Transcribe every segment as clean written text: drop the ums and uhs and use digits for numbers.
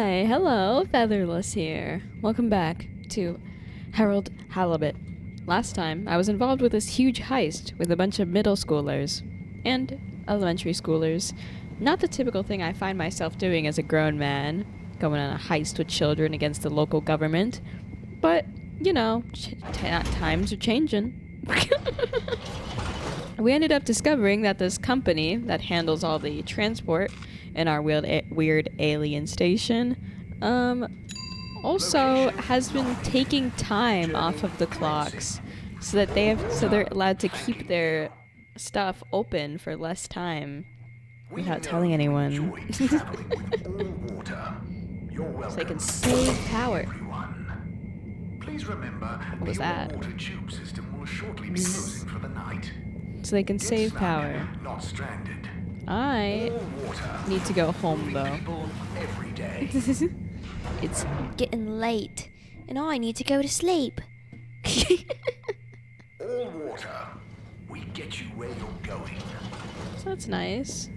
Hi, hello, FeatherLes here. Welcome back to Halibut. Last time, I was involved with this huge heist with a bunch of middle schoolers and elementary schoolers. Not the typical thing I find myself doing as a grown man, going on a heist with children against the local government. But, you know, times are changing. We ended up discovering that this company that handles all the transport in our weird alien station also has been taking time off of the clocks so that they're allowed to keep their stuff open for less time without telling anyone. So they can save power. Please remember, what was that? Water tube system will shortly be closing for the night. So they can save power. Not stranded. I need to go home though. Every day. It's getting late, and I need to go to sleep. All water. We get you where you're going. So that's nice.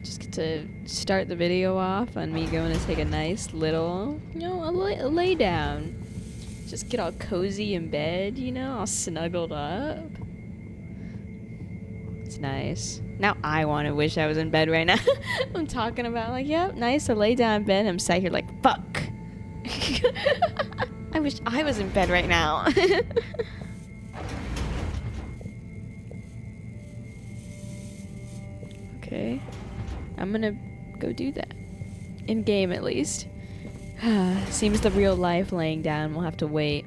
Just get to start the video off on me going to take a nice little, a lay down. Just get all cozy in bed, all snuggled up. It's nice. Now I want to wish I was in bed right now. I'm talking about yep, nice to lay down in bed. I'm sat here fuck. I wish I was in bed right now. Okay. I'm gonna go do that. In game, at least. Seems the real life laying down will have to wait.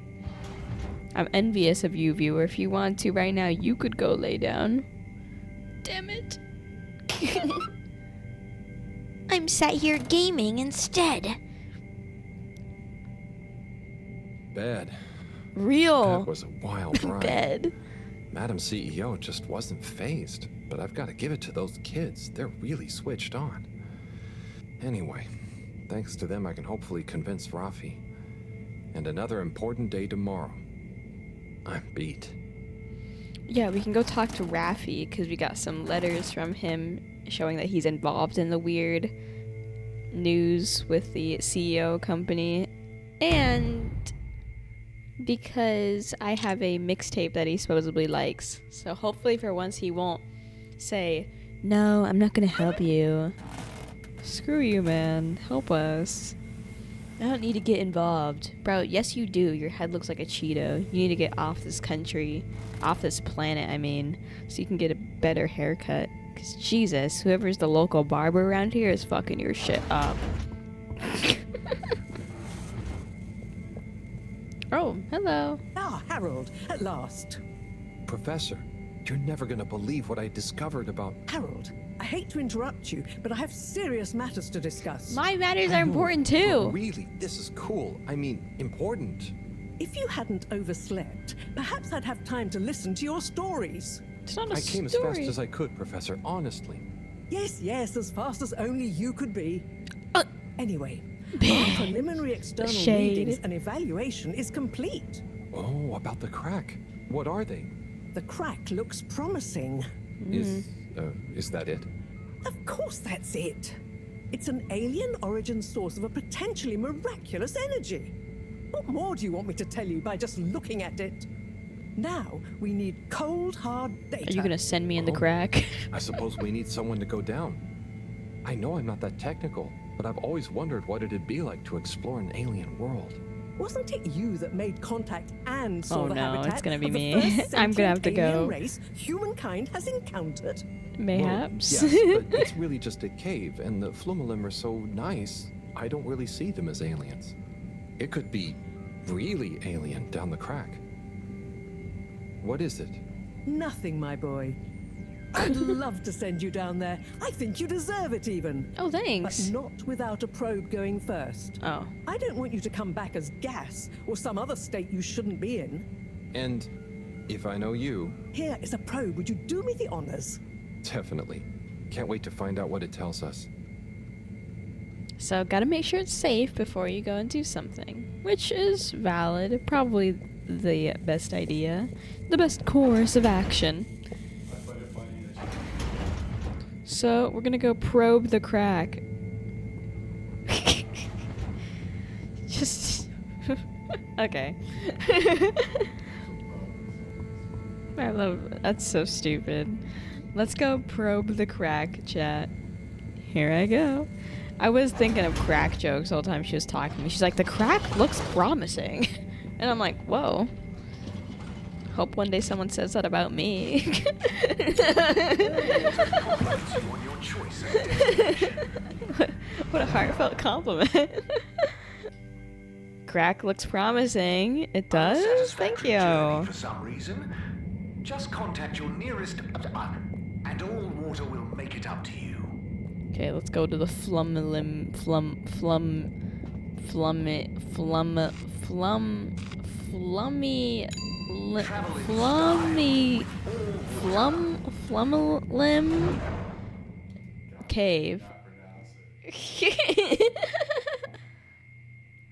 I'm envious of you, viewer. If you want to right now, you could go lay down. Damn it. I'm sat here gaming instead. Bad. Real. That was a wild ride. Bed. Madam CEO just wasn't fazed, but I've got to give it to those kids. They're really switched on. Anyway, thanks to them I can hopefully convince Rafi. And another important day tomorrow. I'm beat. Yeah, we can go talk to Rafi because we got some letters from him showing that he's involved in the weird news with the CEO company. And because I have a mixtape that he supposedly likes. So hopefully for once he won't say, "No, I'm not gonna help you." Screw you, man. Help us. I don't need to get involved. Bro, yes you do. Your head looks like a Cheeto. You need to get off this country. Off this planet, I mean. So you can get a better haircut. Because Jesus, whoever's the local barber around here is fucking your shit up. Oh, hello. Ah, Harold, at last. Professor, you're never gonna believe what I discovered about... Harold, I hate to interrupt you, but I have serious matters to discuss. My matters are important But too. really, this is cool. I mean, important. If you hadn't overslept, perhaps I'd have time to listen to your stories. It's not a I came story. as fast as I could, Professor, honestly. Yes, as fast as only you could be. Anyway, our preliminary external Shade. readings and evaluation is complete. Oh, about the crack. What are they? The crack looks promising. Is that it? Of course that's it. It's an alien origin source of a potentially miraculous energy. What more do you want me to tell you by just looking at it? Now, we need cold, hard data. Are you gonna send me in the crack? I suppose we need someone to go down. I know I'm not that technical, but I've always wondered what it'd be like to explore an alien world. Wasn't it you that made contact and saw the no, habitat it's gonna be of the me. first I'm gonna have to sentient alien go. race humankind has encountered? Mayhaps. Well, yes, but it's really just a cave, and the Flumalim are so nice, I don't really see them as aliens. It could be really alien down the crack. What is it? Nothing, my boy. I'd love to send you down there. I think you deserve it even. Oh, thanks. But not without a probe going first. Oh. I don't want you to come back as gas or some other state you shouldn't be in. And if I know you... Here is a probe. Would you do me the honors? Definitely. Can't wait to find out what it tells us. So, gotta make sure it's safe before you go and do something. Which is valid. Probably the best idea. The best course of action. So, we're gonna go probe the crack. Just okay. I love that's so stupid. Let's go probe the crack, chat. Here I go. I was thinking of crack jokes all the time she was talking to me. She's like, the crack looks promising. And I'm like, whoa. Hope one day someone says that about me. What a heartfelt compliment. Crack looks promising. It does? Thank you. For some reason, just contact your nearest and all water will make it up to you. Okay, let's go to the flummy flumlim cave.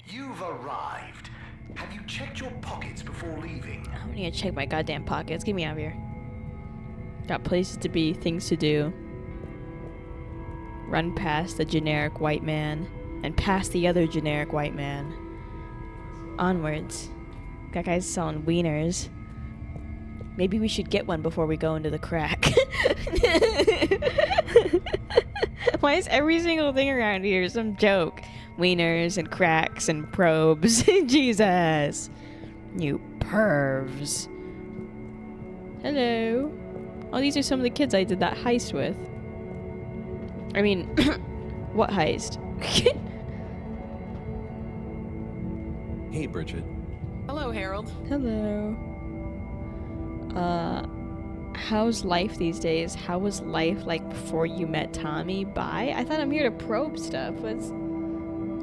You've arrived. Have you checked your pockets before leaving? I'm gonna check my goddamn pockets. Get me out of here. Got places to be, things to do. Run past the generic white man and past the other generic white man. Onwards. That guy's selling wieners. Maybe we should get one before we go into the crack. Why is every single thing around here some joke? Wieners and cracks and probes. Jesus. You pervs. Hello. Oh, these are some of the kids I did that heist with. I mean, what heist? Hey, Bridget. Hello, Harold. Hello. How's life these days? How was life like before you met Tommy? Bye? I thought I'm here to probe stuff.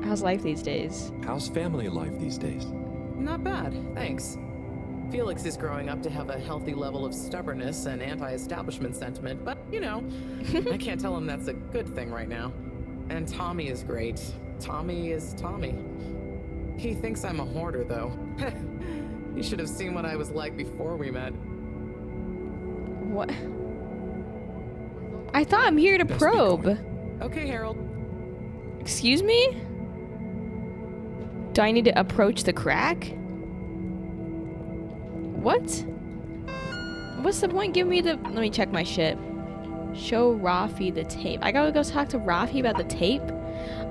How's life these days? How's family life these days? Not bad, thanks. Felix is growing up to have a healthy level of stubbornness and anti-establishment sentiment, but, you know, I can't tell him that's a good thing right now. And Tommy is great. Tommy is Tommy. He thinks I'm a hoarder, though. You should have seen what I was like before we met. What? I thought I'm here to probe. Okay, Harold. Excuse me? Do I need to approach the crack? What? What's the point? Give me the... Let me check my shit. Show Rafi the tape. I gotta go talk to Rafi about the tape?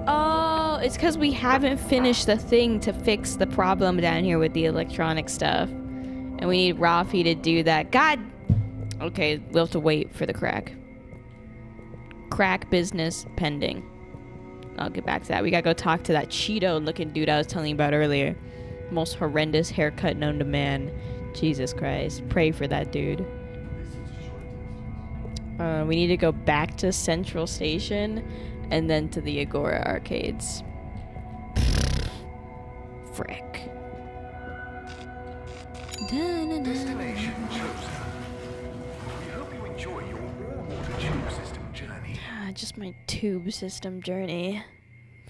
Oh, it's because we haven't finished the thing to fix the problem down here with the electronic stuff. And we need Rafi to do that. God! Okay, we'll have to wait for the crack. Crack business pending. I'll get back to that. We gotta go talk to that Cheeto-looking dude I was telling you about earlier. Most horrendous haircut known to man. Jesus Christ. Pray for that dude. We need to go back to Central Station and then to the Agora arcades. Frick. Destination chosen. We hope you enjoy your all-water tube system journey. Just my tube system journey.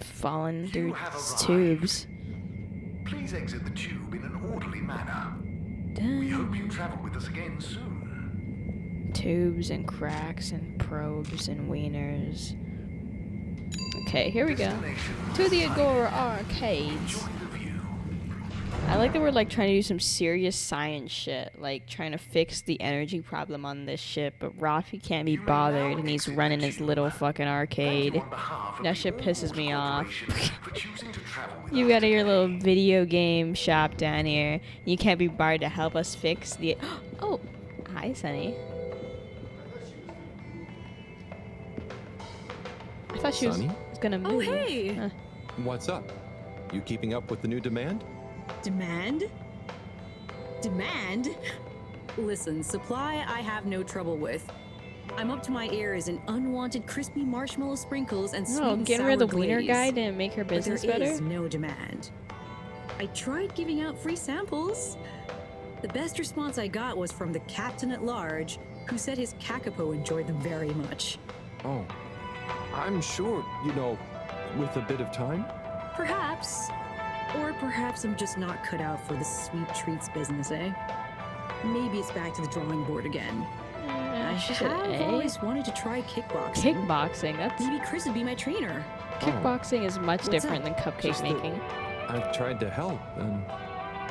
Falling You through have arrived. tubes. Please exit the tube in an orderly manner. We hope you travel with us again soon. Tubes and cracks and probes and wieners. Okay, here we go. Destination To the decided. Agora arcades. Enjoy the view. I like that we're like trying to do some serious science shit, like trying to fix the energy problem on this ship, but Rafi can't be bothered and he's running his little fucking arcade. On behalf of That the shit pisses me off. Corporation for choosing to travel with You us got your today. little video game shop down here. You can't be bothered to help us fix the... Oh, hi, Sunny. I thought she was Sunny? gonna move. Oh, hey! Huh. What's up? You keeping up with the new demand? Demand? Demand? Listen, supply I have no trouble with. I'm up to my ears in unwanted crispy marshmallow sprinkles and sweet No, and getting sour rid of the wiener glaze. guy didn't make her But business there better. is no demand. I tried giving out free samples. The best response I got was from the captain at large, who said his kakapo enjoyed them very much. Oh, I'm sure, with a bit of time. Perhaps. Or perhaps I'm just not cut out for the sweet treats business, eh? Maybe it's back to the drawing board again. I She said, have "Eh?" always wanted to try kickboxing. Kickboxing. That's Maybe Chris would be my trainer. kickboxing is much What's different up? than cupcake Just making. I've tried to help, and...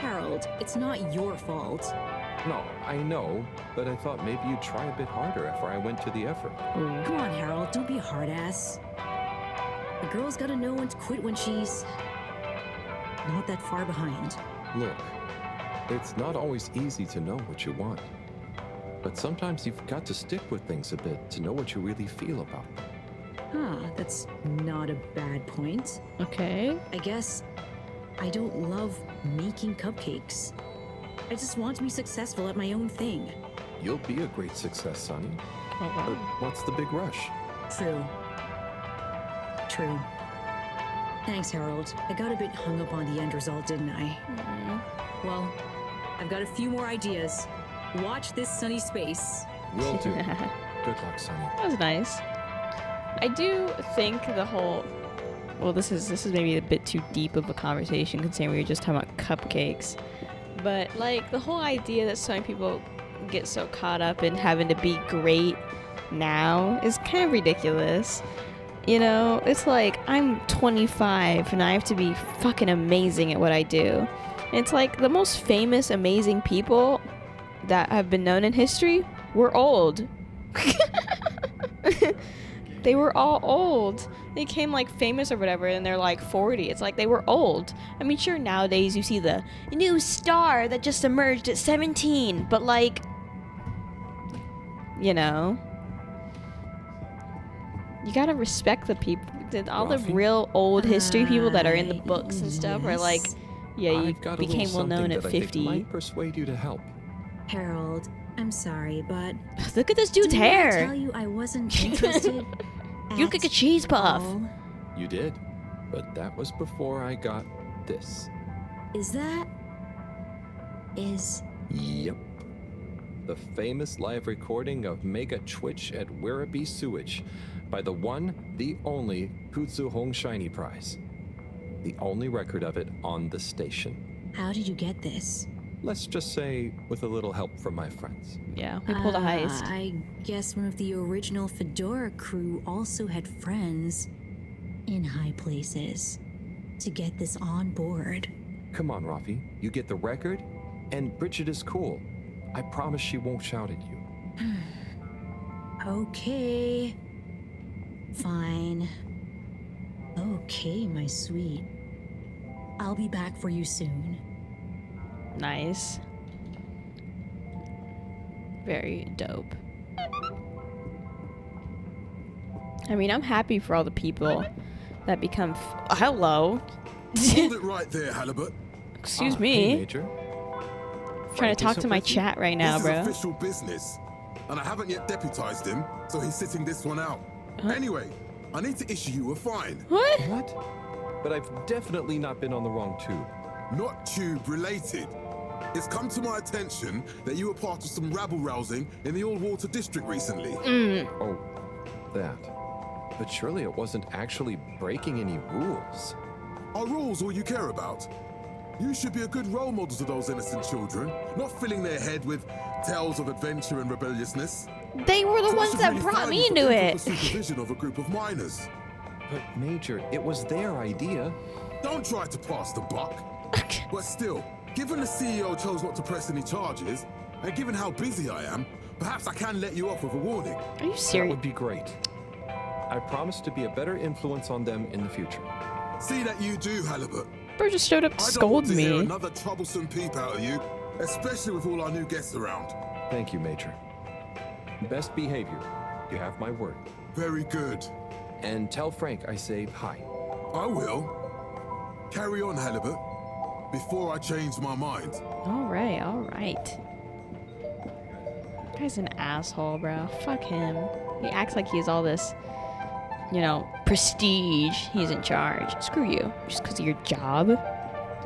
Harold, it's not your fault. No, I know, but I thought maybe you'd try a bit harder after I went to the effort. Come on, Harold, don't be a hard ass. A girl's gotta know when to quit when she's not that far behind. Look, it's not always easy to know what you want. But sometimes you've got to stick with things a bit to know what you really feel about them. Huh, that's not a bad point. Okay. I guess I don't love making cupcakes. I just want to be successful at my own thing. You'll be a great success, Sonny. Oh, wow. But what's the big rush? True. True. Thanks, Harold. I got a bit hung up on the end result, didn't I? Well, I've got a few more ideas. Watch this sunny space. Will do. Good luck, Sonny. That was nice. I do think the whole... Well, this is maybe a bit too deep of a conversation considering we were just talking about cupcakes. But, like, the whole idea that so many people get so caught up in having to be great now is kind of ridiculous. You know, it's like, I'm 25 and I have to be fucking amazing at what I do. And it's like, the most famous, amazing people that have been known in history were old. They were all old. They became like famous or whatever and they're like 40. It's like they were old. I mean, sure, nowadays you see the new star that just emerged at 17, but like, you know, you gotta respect the people. All the real old history people that are in the books and stuff are like, yeah, you became well known at 50. I might persuade you to help. Harold, I'm sorry, but Look at this dude's didn't I hair. tell you I wasn't interested. You could get a cheese puff. all? You did, but that was before I got this. Is Yep. The famous live recording of Mega Twitch at Werribee Sewage by the one, the only Kutsu Hong Shiny Prize. The only record of it on the station. How did you get this? Let's just say with a little help from my friends. Yeah, we pulled a heist. I guess one of the original FEDORA crew also had friends in high places to get this on board. Come on, Rafi. You get the record, and Bridget is cool. I promise she won't shout at you. Okay. Fine. Okay, my sweet. I'll be back for you soon. Nice. Very dope. I mean, I'm happy for all the people that become... hello. Hold it right there, Halibut. Excuse Hey, me. Major. Trying to talk to my Frank, chat right now, This bro. is official business, and I haven't yet deputized him, so he's sitting this one out. Anyway, I need to issue you a fine. What? What? But I've definitely not been on the wrong tube. Not tube related. It's come to my attention that you were part of some rabble-rousing in the All-Water District recently. Oh, that. But surely it wasn't actually breaking any rules. Are rules all you care about? You should be a good role model to those innocent children, not filling their head with tales of adventure and rebelliousness. They were the So I ones should that really brought fine me you for into improper it. supervision of a group of minors. But Major, it was their idea. Don't try to pass the buck. But still, given the CEO chose not to press any charges, and given how busy I am, perhaps I can let you off with a warning. Are you That serious? would be great. I promise to be a better influence on them in the future. See that you do, Halibut. Bro just showed up to I don't scold want to hear me. another troublesome peep out of you, especially with all our new guests around. Thank you, Major. Best behavior. You have my word. Very good. And tell Frank I say hi. I will. Carry on, Halibut, before I change my mind. All right. Guy's an asshole, bro. Fuck him. He acts like he has all this, you know, prestige. He's in charge. Screw you. Just because of your job.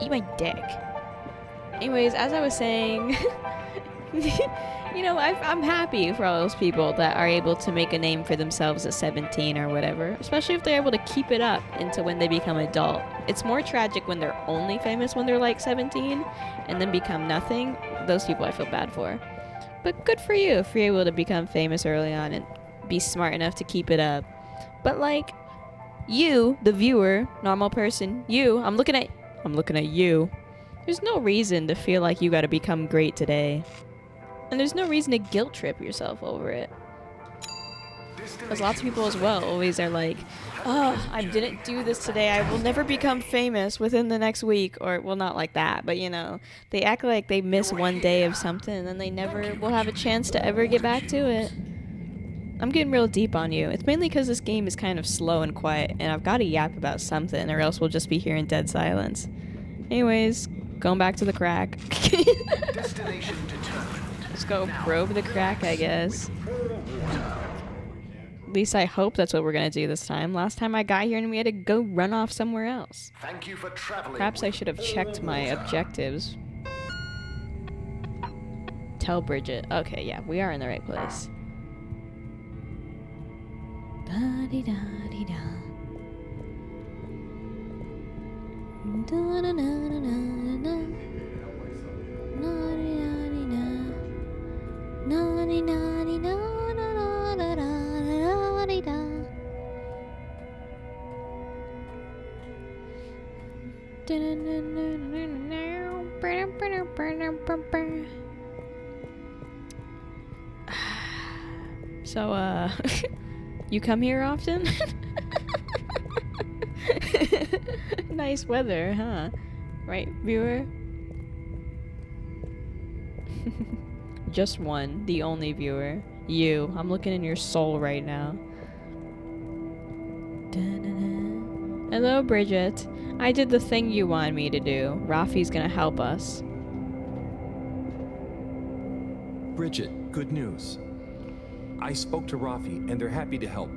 Eat my dick. Anyways, as I was saying, you know, I'm happy for all those people that are able to make a name for themselves at 17 or whatever, especially if they're able to keep it up into when they become adult. It's more tragic when they're only famous when they're like 17 and then become nothing. Those people I feel bad for. But good for you if you're able to become famous early on and be smart enough to keep it up. But like, you, the viewer, normal person, I'm looking at I'm looking at you. There's no reason to feel like you gotta become great today. And there's no reason to guilt trip yourself over it. Because lots of people as well always are like, oh, I didn't do this today. I will never become famous within the next week. Or, well, not like that, but you know, they act like they miss one day of something and then they never will have a chance to ever get back to it. I'm getting real deep on you. It's mainly because this game is kind of slow and quiet, and I've got to yap about something, or else we'll just be here in dead silence. Anyways, going back to the crack. Destination determined. Let's go probe the crack, I guess. At least I hope that's what we're gonna do this time. Last time I got here and we had to go run off somewhere else. Thank you for traveling. Perhaps I should have checked my objectives. Tell Bridget. Okay, yeah, we are in the right place. Da-dee-da-dee-da. Da-da-da-da-da-da. Na-dee-da-dee-da. Na-dee-da-dee-da-da-da-da-da-da-da-da. So, you come here often? Nice weather, huh? Right, viewer? Just one, the only viewer. You. I'm looking in your soul right now. Da-da-da. Hello, Bridget. I did the thing you wanted me to do. Rafi's gonna help us. Bridget, good news. I spoke to Rafi, and they're happy to help.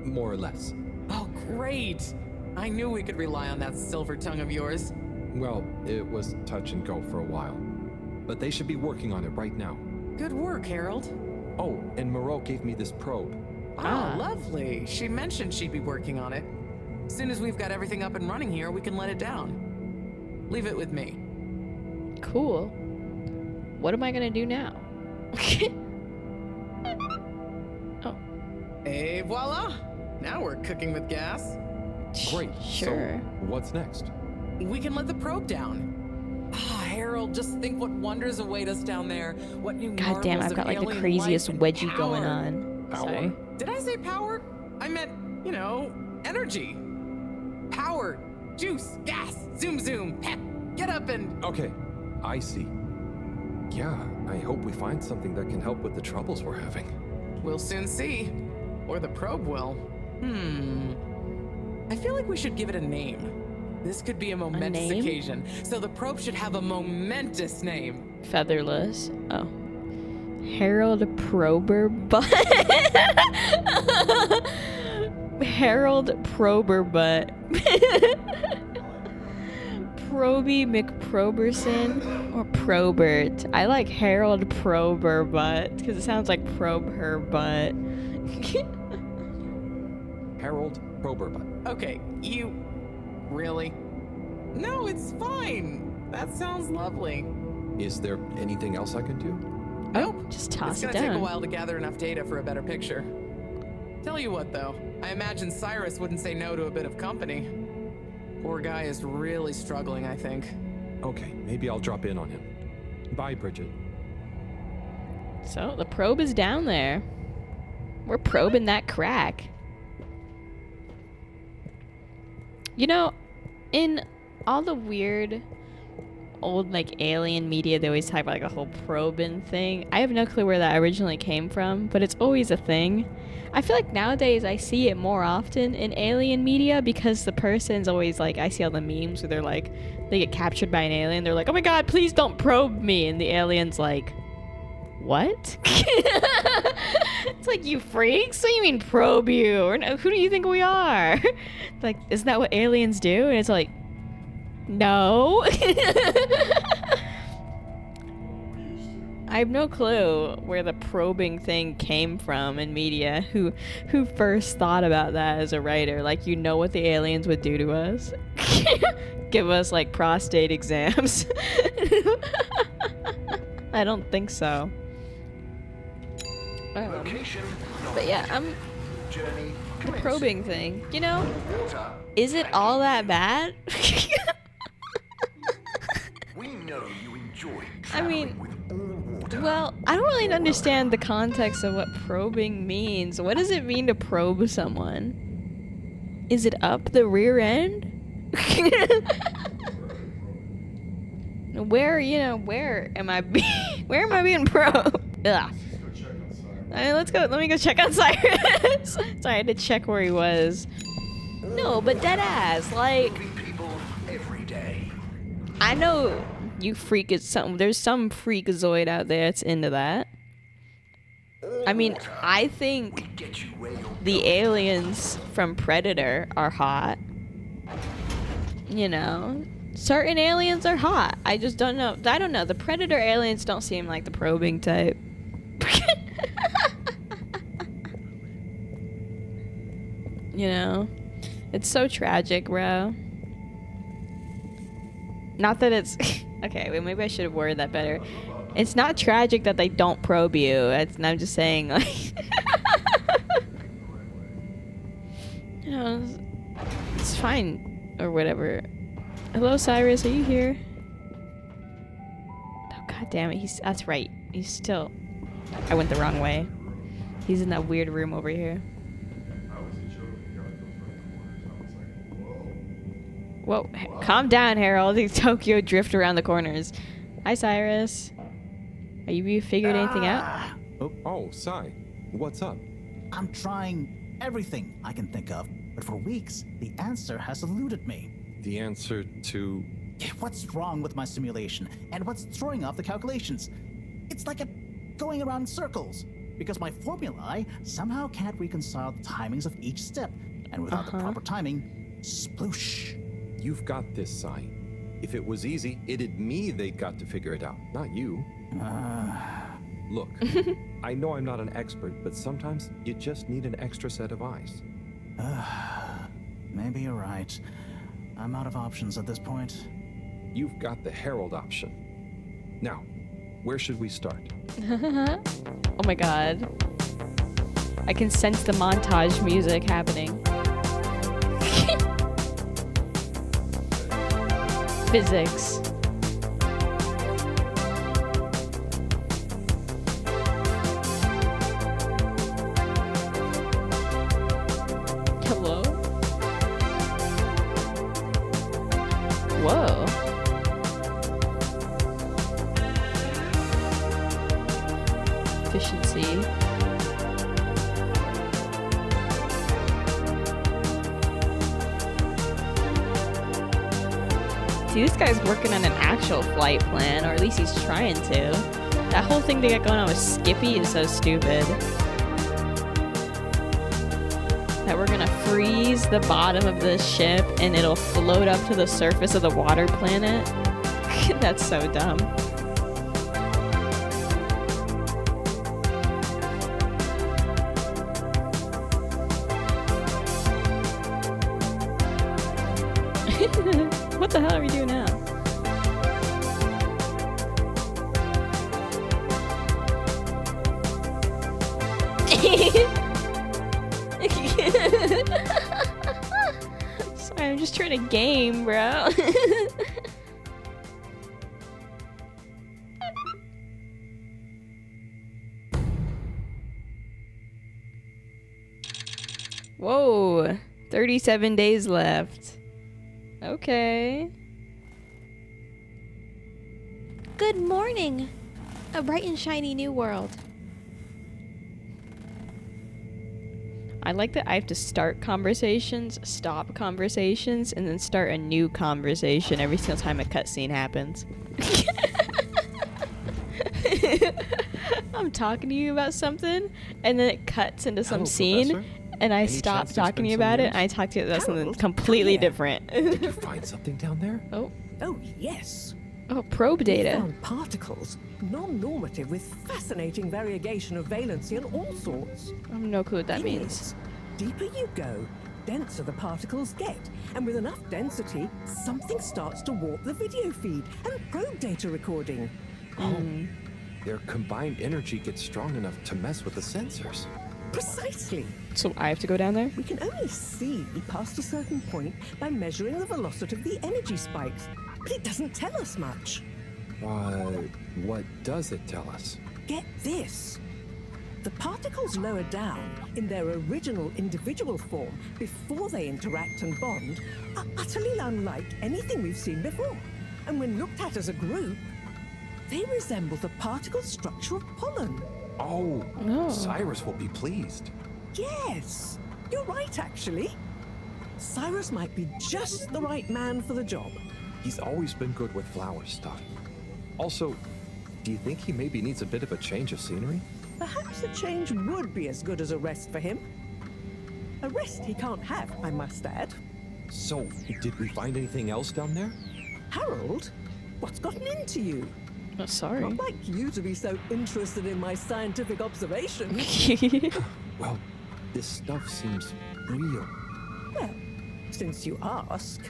More or less. Oh, great. I knew we could rely on that silver tongue of yours. Well, it was touch and go for a while. But they should be working on it right now. Good work, Harold. Oh, and Mareaux gave me this probe. Ah, lovely. She mentioned she'd be working on it. As soon as we've got everything up and running here, we can let it down. Leave it with me. Cool. What am I gonna do now? Oh. Et voila! Now we're cooking with gas. Great. Sure. So, what's next? We can let the probe down. Ah, Harold, just think what wonders await us down there. What new God damn, marvels I've got of like the alien craziest life and wedgie going power. on. Power? Sorry. Did I say power? I meant, you know, energy. Power, juice, gas, zoom zoom, pep, get up and... Okay, I see. Yeah, I hope we find something that can help with the troubles we're having. We'll soon see. Or the probe will. I feel like we should give it a name. This could be a momentous name? occasion, so the probe should have a momentous name. FeatherLes. Oh. Harold Prober Butt. Harold Prober Butt. Proby McProberson or Probert. I like Harold Prober Butt because it sounds like probe her butt. Harold Proberbutt. Okay, you... Really? No, it's fine. That sounds lovely. Is there anything else I can do? Nope. Just toss It's it gonna take a down. while to gather enough data for a better picture. Tell you what, though. I imagine Cyrus wouldn't say no to a bit of company. Poor guy is really struggling, I think. Okay, maybe I'll drop in on him. Bye, Bridget. So the probe is down there. We're probing that crack. You know, in all the weird old like alien media, they always talk about like a whole probing thing. I have no clue where that originally came from, but it's always a thing. I feel like nowadays I see it more often in alien media because the person's always like, I see all the memes where they're like, they get captured by an alien, they're like, oh my god, please don't probe me, and the alien's like, what? It's like, you freaks? What do you mean probe you? Or no, who do you think we are? Like, isn't that what aliens do? And it's like, no. I have no clue where the probing thing came from in media. Who first thought about that as a writer? Like, you know what the aliens would do to us? Give us like prostate exams. I don't think so. Location. But yeah, Journey. the probing thing. You know, Water. is it all that bad? We know you enjoy I mean, traveling with all water. well, I don't really understand the context of what probing means. What does it mean to probe someone? Is it up the rear end? Where am I where am I being probed? Ugh. Let me go check on Cyrus. Sorry, I had to check where he was. No, but dead ass, like, Moving people every day. I know you freak is something. There's some freakazoid out there that's into that. I mean, I think Get you where you're the aliens from Predator are hot. You know, certain aliens are hot. I just don't know. I don't know. The Predator aliens don't seem like the probing type. You know, it's so tragic, bro. Not that it's okay. Wait, maybe I should have worded that better. It's not tragic that they don't probe you. I'm just saying, like, you know, it's fine or whatever. Hello, Cyrus. Are you here? Oh, god damn it. That's right. He's still. I went the wrong way. He's in that weird room over here. Whoa, calm down, Harold. The Tokyo drift around the corners. Hi, Cyrus. Have you figured anything out? Oh, Cy. What's up? I'm trying everything I can think of, but for weeks, the answer has eluded me. The answer to... What's wrong with my simulation, and what's throwing off the calculations? It's like going around in circles, because my formulae somehow can't reconcile the timings of each step, and without the proper timing, sploosh. You've got this, Cy. If it was easy, it'd me they'd got to figure it out, not you. Look, I know I'm not an expert, but sometimes you just need an extra set of eyes. Maybe you're right. I'm out of options at this point. You've got the Herald option. Now, where should we start? Oh my god. I can sense the montage music happening. Physics. Hello? Whoa. Efficiency. See, this guy's working on an actual flight plan, or at least he's trying to. That whole thing they got going on with Skippy is so stupid. That we're gonna freeze the bottom of this ship and it'll float up to the surface of the water planet. That's so dumb. What the hell are we doing now? Sorry, I'm just trying to game, bro. Whoa, 37 days left. Okay. Good morning. A bright and shiny new world. I like that I have to start conversations, stop conversations, and then start a new conversation every single time a cutscene happens. I'm talking to you about something, and then it cuts into some scene, Professor? and I Any stop chance to talking to you spend some about it, years? and I talk to you about something Harold, completely come here. different. Did you find something down there? Oh, Yes. probe We data. found particles, non-normative with fascinating variegation of valency and all sorts. I have no clue what that Thing means. is, deeper you go, denser the particles get. And with enough density, something starts to warp the video feed and probe data recording. Their combined energy gets strong enough to mess with the sensors. Precisely. So I have to go down there? We can only see past a certain point by measuring the velocity of the energy spikes. but it doesn't tell us much. What does it tell us? Get this. The particles lower down, in their original individual form, before they interact and bond, are utterly unlike anything we've seen before. And when looked at as a group, they resemble the particle structure of pollen. Oh, Cyrus will be pleased. Yes, you're right, actually. Cyrus might be just the right man for the job. He's always been good with flower stuff. Also, do you think he maybe needs a bit of a change of scenery? Perhaps a change would be as good as a rest for him. A rest he can't have, I must add. So, did we find anything else down there? Harold, what's gotten into you? Oh, sorry. Not like you to be so interested in my scientific observations. Well, this stuff seems real. Well, since you ask,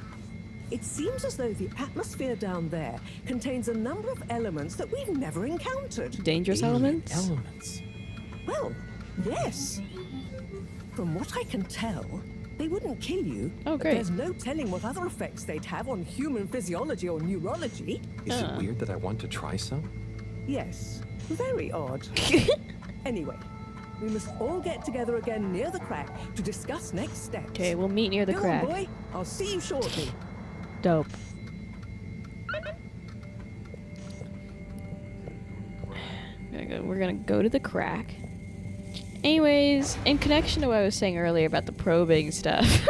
it seems as though the atmosphere down there contains a number of elements that we've never encountered. Dangerous elements? Elements. Well, yes. From what I can tell, they wouldn't kill you. Oh, but great. There's no telling what other effects they'd have on human physiology or neurology. Is it weird that I want to try some? Yes, very odd. Anyway, we must all get together again near the crack to discuss next steps. Okay, we'll meet near the Go crack. on, boy. I'll see you shortly. Dope. We're gonna go to the crack. Anyways, in connection to what I was saying earlier about the probing stuff,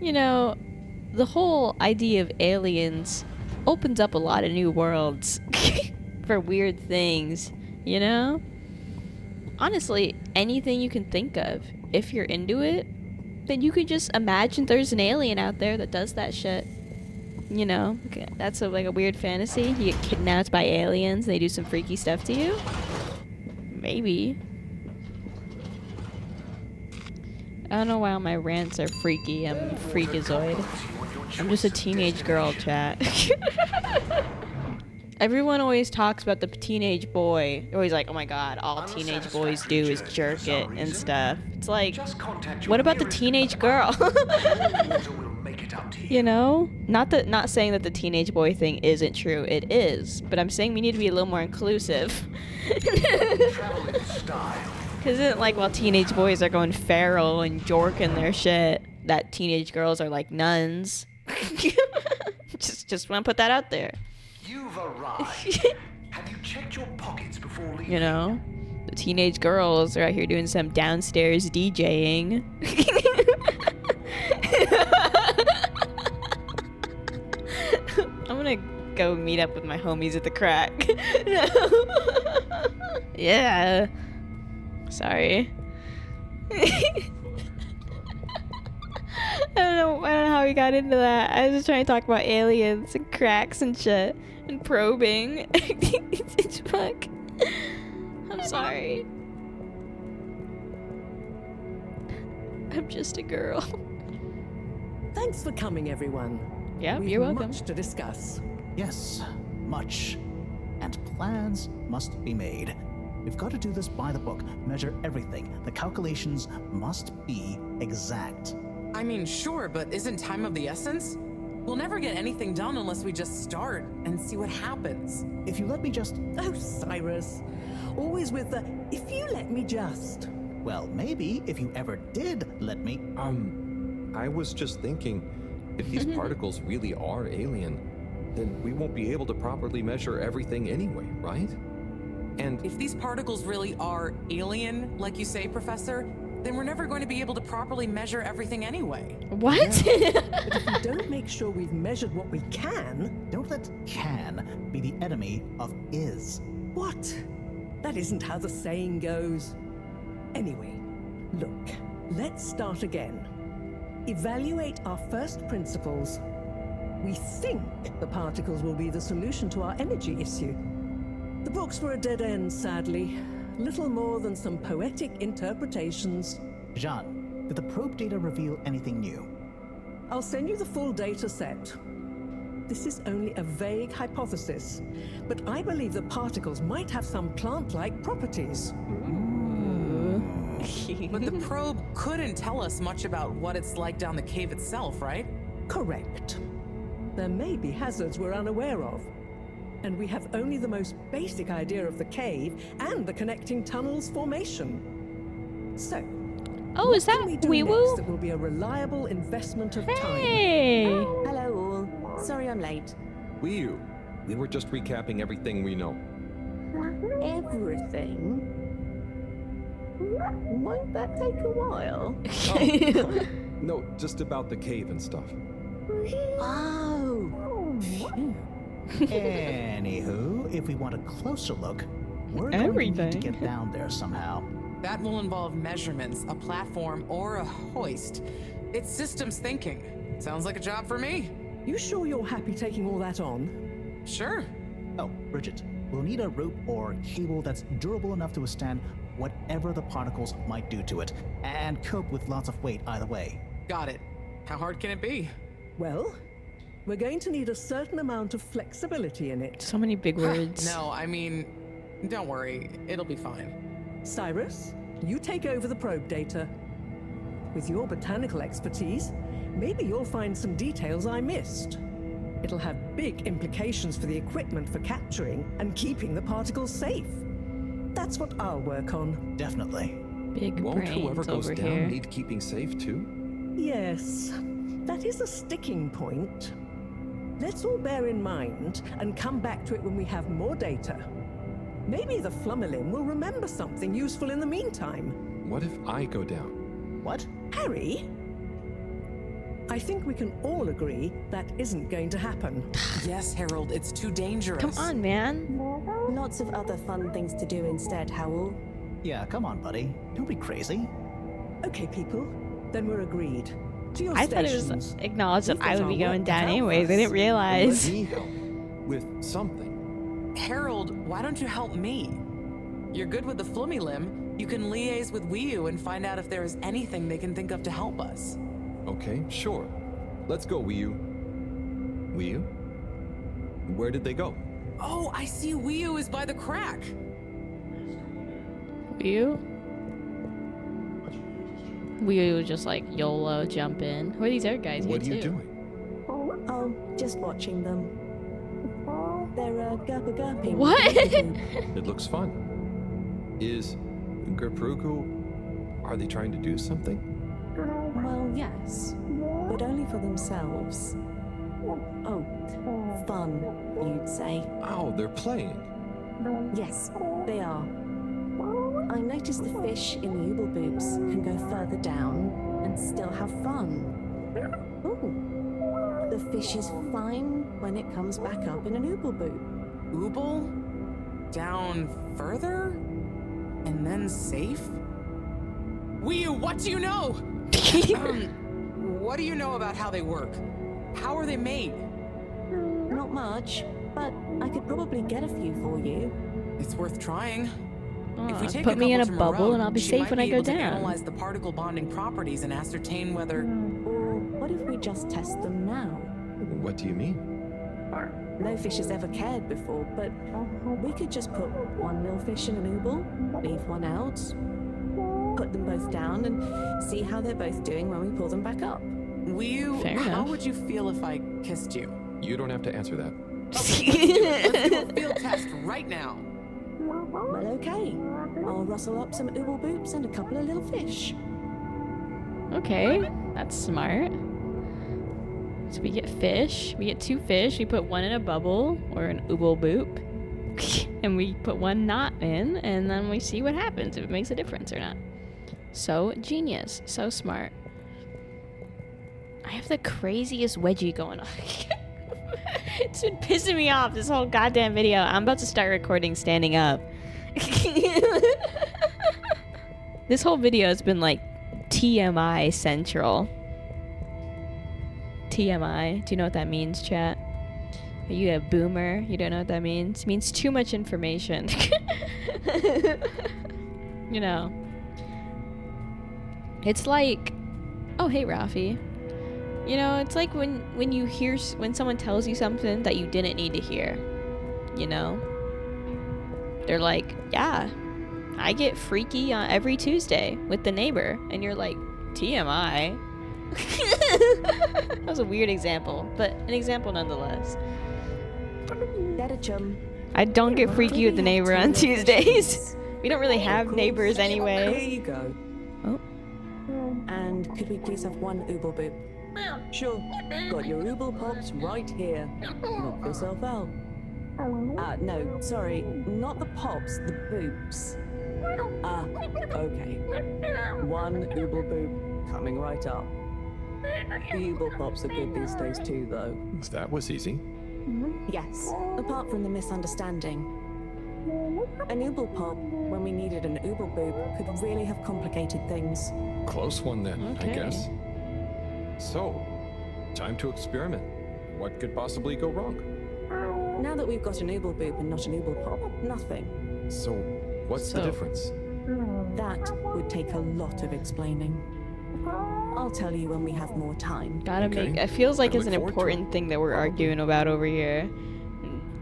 you know, the whole idea of aliens opens up a lot of new worlds for weird things, you know? Honestly, anything you can think of, if you're into it, then you could just imagine there's an alien out there that does that shit. You know, that's like a weird fantasy. You get kidnapped by aliens, they do some freaky stuff to you. Maybe. I don't know why all my rants are freaky. I'm a freakazoid. I'm just a teenage girl, chat. Everyone always talks about the teenage boy. They're always like, oh my god, all teenage boys do is jerk it and stuff. It's like, what about the teenage girl? You know? Not saying that the teenage boy thing isn't true. It is. But I'm saying we need to be a little more inclusive. Because isn't like while teenage boys are going feral and jorking their shit, that teenage girls are like nuns. just want to put that out there. You've arrived. Have you checked your pockets before leaving? You know, the teenage girls are out here doing some downstairs DJing. I'm gonna go meet up with my homies at the crack. Yeah. Sorry. I don't know how we got into that. I was just trying to talk about aliens and cracks and shit and probing. It's fuck. I'm sorry. I'm just a girl. Thanks for coming, everyone. Yeah, We've you're welcome. much to discuss. Yes, much. And plans must be made. We've got to do this by the book, measure everything. The calculations must be exact. I mean, sure, but isn't time of the essence? We'll never get anything done unless we just start and see what happens. If you let me just... Oh, Cyrus. Always with the, if you let me just. Well, maybe if you ever did let me... I was just thinking, if these particles really are alien, then we won't be able to properly measure everything anyway, right? And If these particles really are alien, like you say, Professor, then we're never going to be able to properly measure everything anyway. What? But if we don't make sure we've measured what we can... Don't let can be the enemy of is. What? That isn't how the saying goes. Anyway, look, let's start again. Evaluate our first principles. We think the particles will be the solution to our energy issue. The books were a dead end, sadly. Little more than some poetic interpretations. Jeanne, did the probe data reveal anything new? I'll send you the full data set. This is only a vague hypothesis, but I believe the particles might have some plant-like properties. But the probe couldn't tell us much about what it's like down the cave itself, right? Correct. There may be hazards we're unaware of. And we have only the most basic idea of the cave and the connecting tunnels formation. So, Oh, is that what can we do Wee next Woo? that will be a reliable investment of time? Hey! Hello all. Sorry I'm late. We were just recapping everything we know. Everything? Won't that take a while? No, just about the cave and stuff. Oh. Phew. Anywho, if we want a closer look, we're going to need to Everything. get down there somehow. That will involve measurements, a platform, or a hoist. It's systems thinking. Sounds like a job for me. You sure you're happy taking all that on? Sure. Oh, Bridget, we'll need a rope or cable that's durable enough to withstand whatever the particles might do to it, and cope with lots of weight either way. Got it. How hard can it be? Well, we're going to need a certain amount of flexibility in it. So many big words. No, I mean, don't worry. It'll be fine. Cyrus, you take over the probe data. With your botanical expertise, maybe you'll find some details I missed. It'll have big implications for the equipment for capturing and keeping the particles safe. That's what I'll work on. Definitely. Big Won't whoever brains goes over down here. need keeping safe too? Yes, that is a sticking point. Let's all bear in mind and come back to it when we have more data. Maybe the Flummerlin will remember something useful in the meantime. What if I go down? What? Harry? I think we can all agree that isn't going to happen. Yes, Harold, it's too dangerous. Come on, man. Lots of other fun things to do instead, Howell. Yeah, come on, buddy. Don't be crazy. Okay, people, then we're agreed. To your I thought it was stations. acknowledged that We've I got would be our going work down cut out anyways. for I didn't us. realize. Let me help with something. Harold, why don't you help me? You're good with the Flummy limb. You can liaise with Wiu and find out if there is anything they can think of to help us. Okay, sure. Let's go, Wiu. Wiu? Where did they go? Oh, I see Wiu is by the crack. You? We would just like YOLO jump in. Who are these other guys What are here you too? doing? Oh, just watching them. They're gerping. What? It looks fun. Is Gerpruku... Are they trying to do something? Well, yes, but only for themselves. Oh, fun, you'd say. Oh, they're playing. Yes, they are. I noticed the fish in the ooble boobs can go further down and still have fun. Ooh. The fish is fine when it comes back up in an ooble boob. Ooble? Down further? And then safe? Wiu, what do you know? What do you know about how they work? How are they made? Not much, but I could probably get a few for you. It's worth trying. If we Aw, take put me in a couple to bubble Mareaux, and I'll be she safe might when be I go able to down. analyze the particle bonding properties and ascertain whether... Or what if we just test them now? What do you mean? No fish has ever cared before, but we could just put one little fish in an ooble, leave one out, put them both down, and see how they're both doing when we pull them back up. Wiu, Fair how enough. would you feel if I kissed you? You don't have to answer that. Let's do a field test right now. Well, okay. I'll rustle up some ooble boobs and a couple of little fish. Okay, that's smart. So we get fish. We get 2 fish. We put one in a bubble or an ooble boop. And we put one not in, and then we see what happens, if it makes a difference or not. So genius. So smart. I have the craziest wedgie going on. It's been pissing me off this whole goddamn video. I'm about to start recording standing up. This whole video has been like TMI central. TMI. Do you know what that means, chat? Are you a boomer? You don't know what that means? It means too much information. You know. It's like... Oh, hey, Rafi. You know, it's like when you hear... When someone tells you something that you didn't need to hear. You know? They're like, yeah, I get freaky on every Tuesday with the neighbor. And you're like, TMI? That was a weird example, but an example nonetheless. Better chum. I don't get freaky with the neighbor on Tuesdays. We don't really have neighbors Here anyway. you go. Oh. And could we please have one ooble boop? Sure. Got your ooble pops right here. Knock yourself out. No, sorry. Not the pops, the boops. Okay. One ooble boop coming right up. The ooble pops are good these days too, though. That was easy. Yes, apart from the misunderstanding. An ooble pop, when we needed an ooble boop, could really have complicated things. Close one then, Okay. I guess. So, time to experiment. What could possibly go wrong? Now that we've got an ooble boop and not an ooble pop, nothing. So, what's the So- difference? That would take a lot of explaining. I'll tell you when we have more time. Gotta Okay. make. It feels like I it's an look forward to important thing that we're arguing about over here.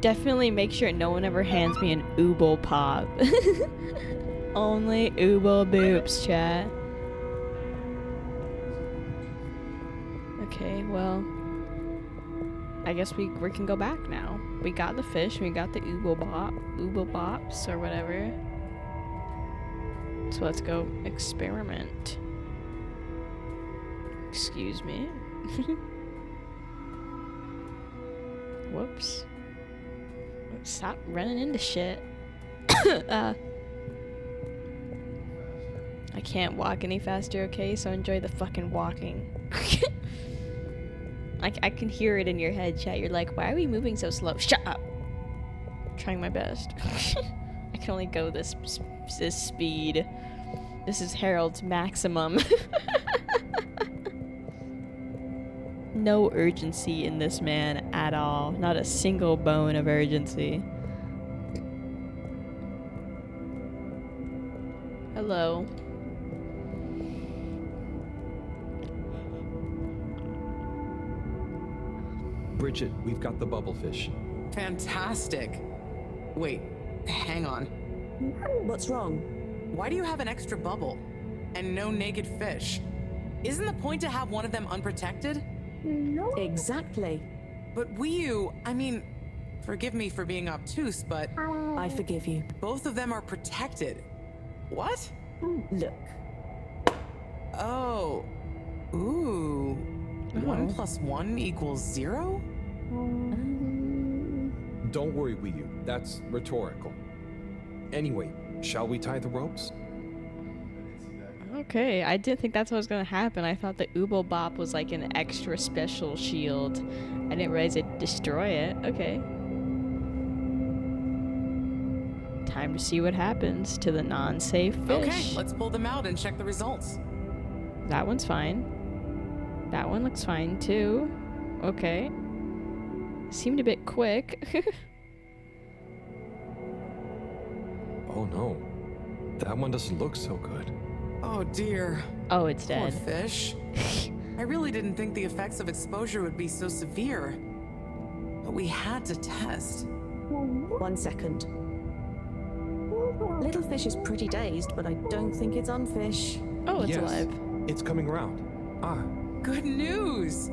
Definitely make sure no one ever hands me an ooble pop. Only ooble boops, chat. Okay, well, I guess we can go back now. We got the fish, we got the ooble bops or whatever. So let's go experiment. Excuse me. Whoops. Stop running into shit. I can't walk any faster, okay? So enjoy the fucking walking. I can hear it in your head, chat. You're like, why are we moving so slow? Shut up! Trying my best. I can only go this speed. This is Harold's maximum. No urgency in this man at all. Not a single bone of urgency. Hello. Bridget, we've got the bubblefish. Fantastic. Wait, hang on. What's wrong? Why do you have an extra bubble and no naked fish? Isn't the point to have one of them unprotected? Exactly. But I mean, forgive me for being obtuse, but I forgive you. both of them are protected. What? Look. Oh. Ooh. 1 + 1 = 0? Don't worry, Wii U. That's rhetorical. Anyway, shall we tie the ropes? Okay, I didn't think that's what was gonna happen. I thought the Ooble Bop was like an extra special shield. I didn't realize it'd destroy it. Okay. Time to see what happens to the non-safe fish. Okay, let's pull them out and check the results. That one's fine. That one looks fine too. Okay. Seemed a bit quick. Oh no. That one doesn't look so good. Oh dear. Oh, it's Poor dead. fish. I really didn't think the effects of exposure would be so severe. But we had to test. 1 second. Little fish is pretty dazed, but I don't think it's unfish. Oh, it's Yes, alive. it's coming around. Ah, Good news!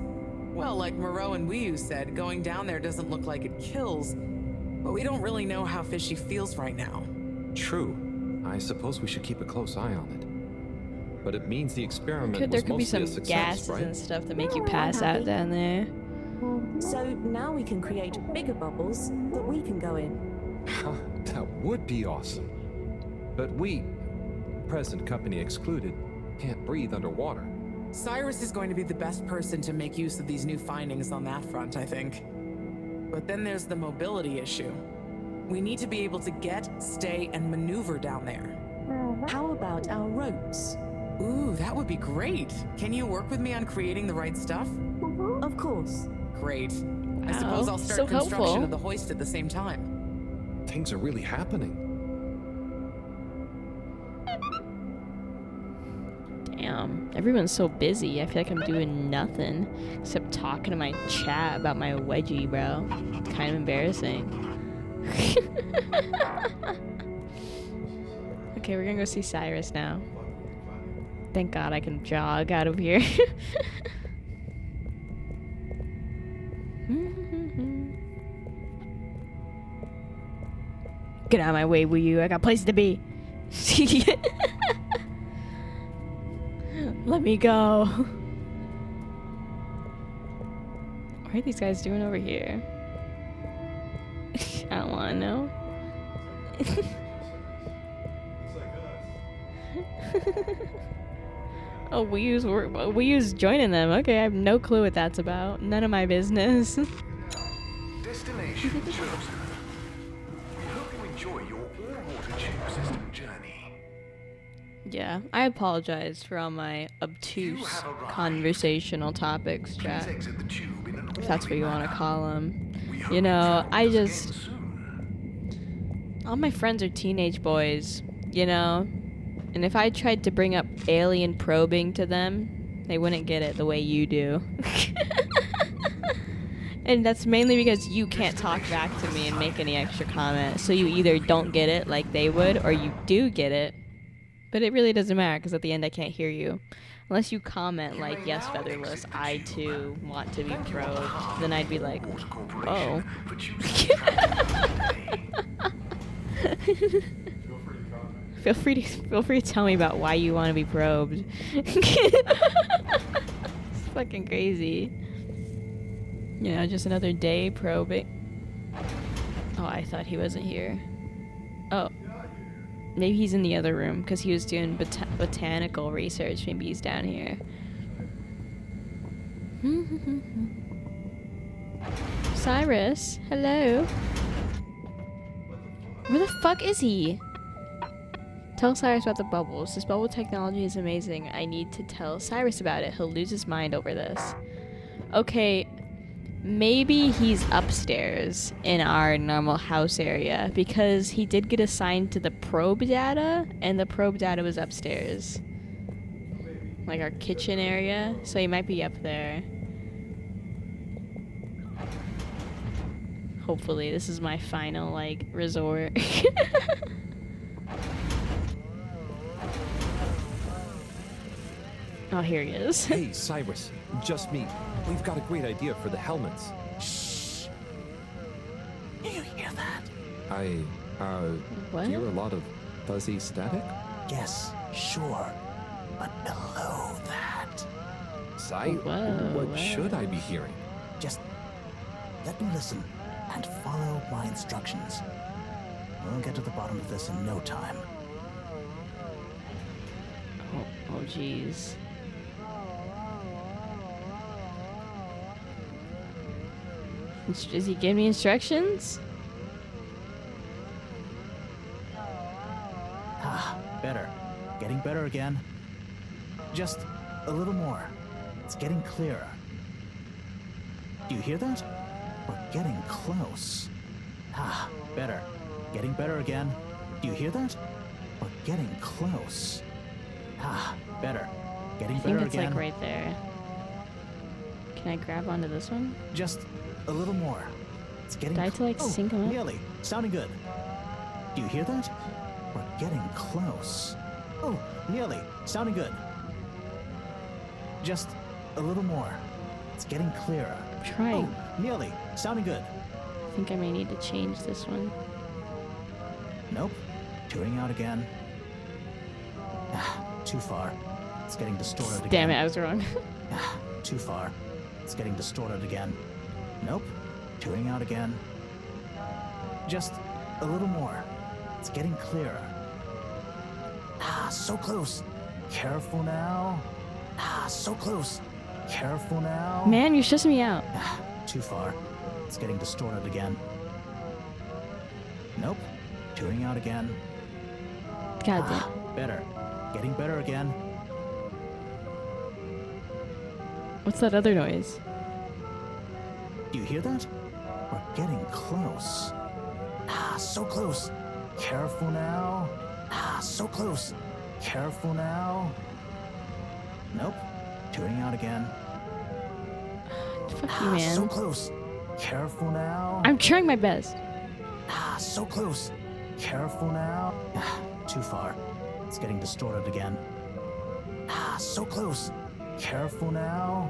Well, like Mareaux and Wii said, going down there doesn't look like it kills. But we don't really know how fishy feels right now. true. I suppose we should keep a close eye on it. But it means the experiment There was could be mostly some a success, gases right? and stuff that make you pass out down there. So now we can create bigger bubbles that we can go in. That would be awesome. But we, present company excluded, can't breathe underwater. Cyrus is going to be the best person to make use of these new findings on that front, I think. But then there's the mobility issue. We need to be able to get, stay, and maneuver down there. How about our ropes? Ooh, that would be great. Can you work with me on creating the right stuff? Of course. Great. I Wow, suppose I'll so start construction helpful. of the hoist at the same time. Things are really happening. Damn, everyone's so busy. I feel like I'm doing nothing except talking to my chat about my wedgie, bro. It's kind of embarrassing. Okay, we're gonna go see Cyrus now. Thank God I can jog out of here. Get out of my way, will you? I got places to be. Let me go. What are these guys doing over here? I don't want to know. Oh, we use joining them. Okay, I have no clue what that's about. None of my business. Destination chosen. We hope you enjoy your all-water tube system journey. Yeah, I apologize for all my obtuse conversational topics, chat. Please exit the tube in an If that's what you want to manner. call them. We hope You know, travel I with us just... again soon. All my friends are teenage boys, you know? And if I tried to bring up alien probing to them, they wouldn't get it the way you do. And that's mainly because you can't talk back to me and make any extra comment. So you either don't get it like they would, or you do get it. But it really doesn't matter, because at the end I can't hear you. Unless you comment like, yes, FeatherLes, I too want to be probed. Then I'd be like, oh. Feel free to tell me about why you want to be probed. It's fucking crazy. You know, just another day probing. Oh, I thought he wasn't here. Oh. Maybe he's in the other room because he was doing botanical research. Maybe he's down here. Cyrus, hello. Where the fuck is he? Tell Cyrus about the bubbles. This bubble technology is amazing. I need to tell Cyrus about it. He'll lose his mind over this. Okay, maybe he's upstairs in our normal house area because he did get assigned to the probe data, and the probe data was upstairs. Like our kitchen area, so he might be up there. Hopefully, this is my final, like, resort. Oh, here he is. Hey, Cyrus, just me. We've got a great idea for the helmets. Shh. Do you hear that? What? Hear a lot of fuzzy static? Yes, sure. But below that, What should I be hearing? just let me listen and follow my instructions. We'll get to the bottom of this in no time. Oh, jeez. Is he giving me instructions? Ah, better. Getting better again. Just a little more. It's getting clearer. Do you hear that? We're getting close. Ah, better. Getting better again. Do you hear that? We're getting close. Ah, better. Getting I think better it's again. like right there. Can I grab onto this one? Just a little more. It's getting Do I have to, like, sync 'em up? Nearly. Sounding good. Do you hear that? We're getting close. Oh, nearly. Sounding good. Just a little more. It's getting clearer. I'm trying. Oh, nearly. Sounding good. I think I may need to change this one. Nope. Tuning out again. Ah, too far. It's getting distorted again. Damn it, I was wrong. Ah, too far. It's getting distorted again. Nope. Tuning out again. Just a little more. It's getting clearer. Ah, so close. Careful now. Ah, so close. Careful now. Man, you're stressing me out. Ah, too far. It's getting distorted again. Nope. Tuning out again. God damn. Ah, better. Getting better again. What's that other noise? Do you hear that? We're getting close. Ah, so close. Careful now. Ah, so close. Careful now. Nope. Tuning out again. Fuck you, Ah, man. so close. Careful now. I'm trying my best. Ah, so close. Careful now. Ah, too far. It's getting distorted again. Ah, So close. Careful now.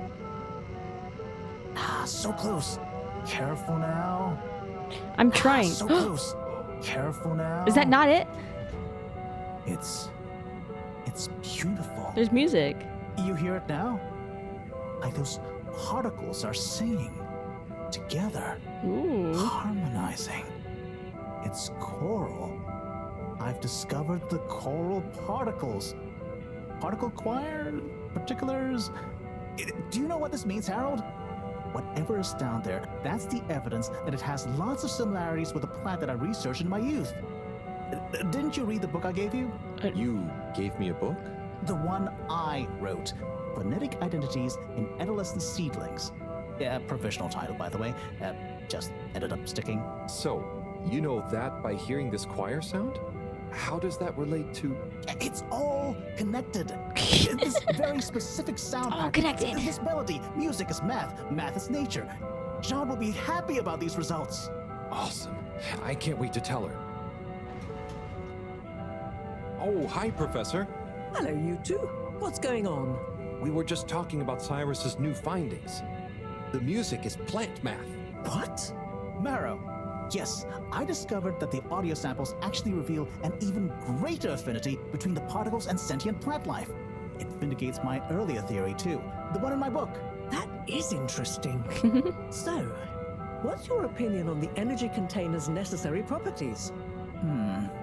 So close. Careful now. I'm trying. So close. Careful now. Is that not it? It's beautiful. There's music. You hear it now? Like those particles are singing together, harmonizing. It's coral. I've discovered the coral particles. Particle choir, particulars. Do you know what this means, Harold? Whatever is down there, that's the evidence that it has lots of similarities with a plant that I researched in my youth. Didn't you read the book I gave you? You gave me a book? The one I wrote. Phonetic Identities in Adolescent Seedlings. Provisional title, by the way. Just ended up sticking. So, you know that by hearing this choir sound? How does that relate to... It's all connected. This very specific sound All pattern. connected. This melody. Music is math. Math is nature. Jeanne will be happy about these results. Awesome. I can't wait to tell her. Oh, hi, Professor. Hello, you two. What's going on? We were just talking about Cyrus's new findings. The music is plant math. What? Mareaux. Yes, I discovered that the audio samples actually reveal an even greater affinity between the particles and sentient plant life. It vindicates my earlier theory, too. The one in my book. That is interesting. So, what's your opinion on the energy container's necessary properties?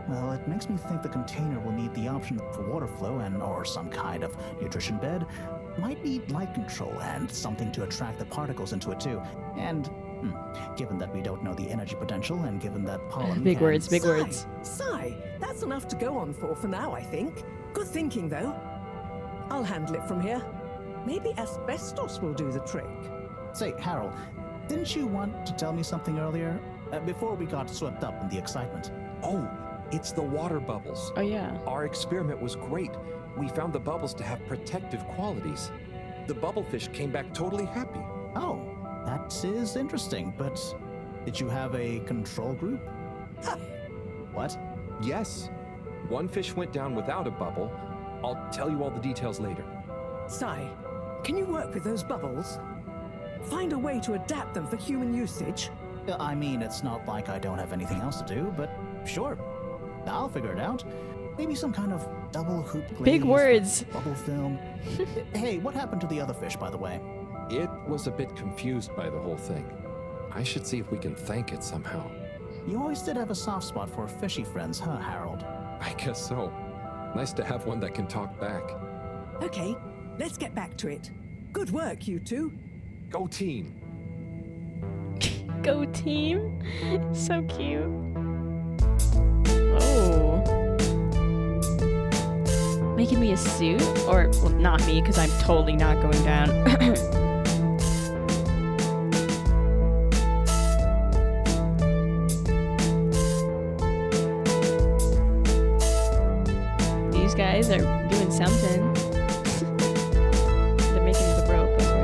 Well, it makes me think the container will need the option for water flow or some kind of nutrition bed. Might need light control and something to attract the particles into it too. And given that we don't know the energy potential and given that pollen Big can... words, big words. Sigh. That's enough to go on for now, I think. Good thinking, though. I'll handle it from here. Maybe asbestos will do the trick. Say, Harold, didn't you want to tell me something earlier? Before we got swept up in the excitement. Oh, it's the water bubbles. Oh, yeah. Our experiment was great. We found the bubbles to have protective qualities. The bubblefish came back totally happy. Oh, that is interesting, but did you have a control group? What? Yes. One fish went down without a bubble. I'll tell you all the details later. Sigh. Can you work with those bubbles? Find a way to adapt them for human usage? I mean, it's not like I don't have anything else to do, but sure. I'll figure it out. Maybe some kind of double hoop glaze. Big words. Bubble film. Hey, what happened to the other fish, by the way? It was a bit confused by the whole thing. I should see if we can thank it somehow. You always did have a soft spot for fishy friends, huh, Harold? I guess so. Nice to have one that can talk back. Okay, let's get back to it. Good work, you two. Go team! Go team. So cute. Oh. Making me a suit? Or, well, not me, because I'm totally not going down. These guys are doing something. They're making the rope, that's right.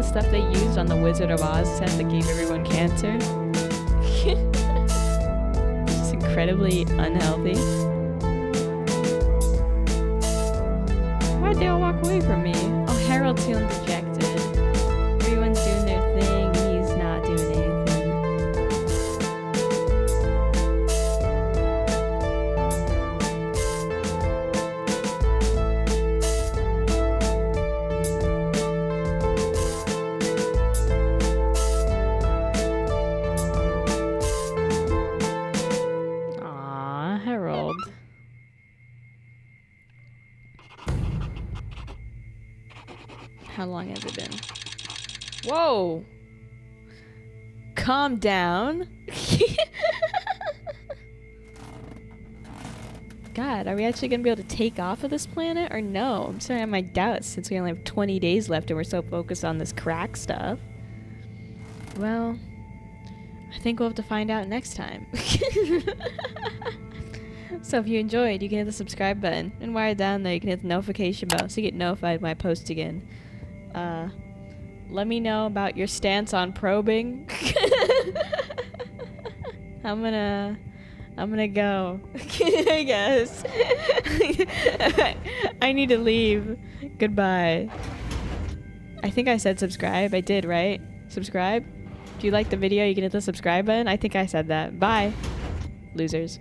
Stuff they used on the Wizard of Oz set that gave everyone cancer. It's incredibly unhealthy. Why'd they all walk away from me? Oh, Harold's feeling dejected. Everyone's doing their thing, and he's not doing anything. How long has it been? Whoa! Calm down. God, are we actually going to be able to take off of this planet or no? I'm starting to have my doubts since we only have 20 days left and we're so focused on this crack stuff. Well, I think we'll have to find out next time. So if you enjoyed, you can hit the subscribe button, and while you're down there, you can hit the notification bell so you get notified when I post again. Let me know about your stance on probing. I'm gonna go. I guess. I need to leave. Goodbye. I think I said subscribe. I did, right? Subscribe? Do you like the video? You can hit the subscribe button. I think I said that. Bye, losers.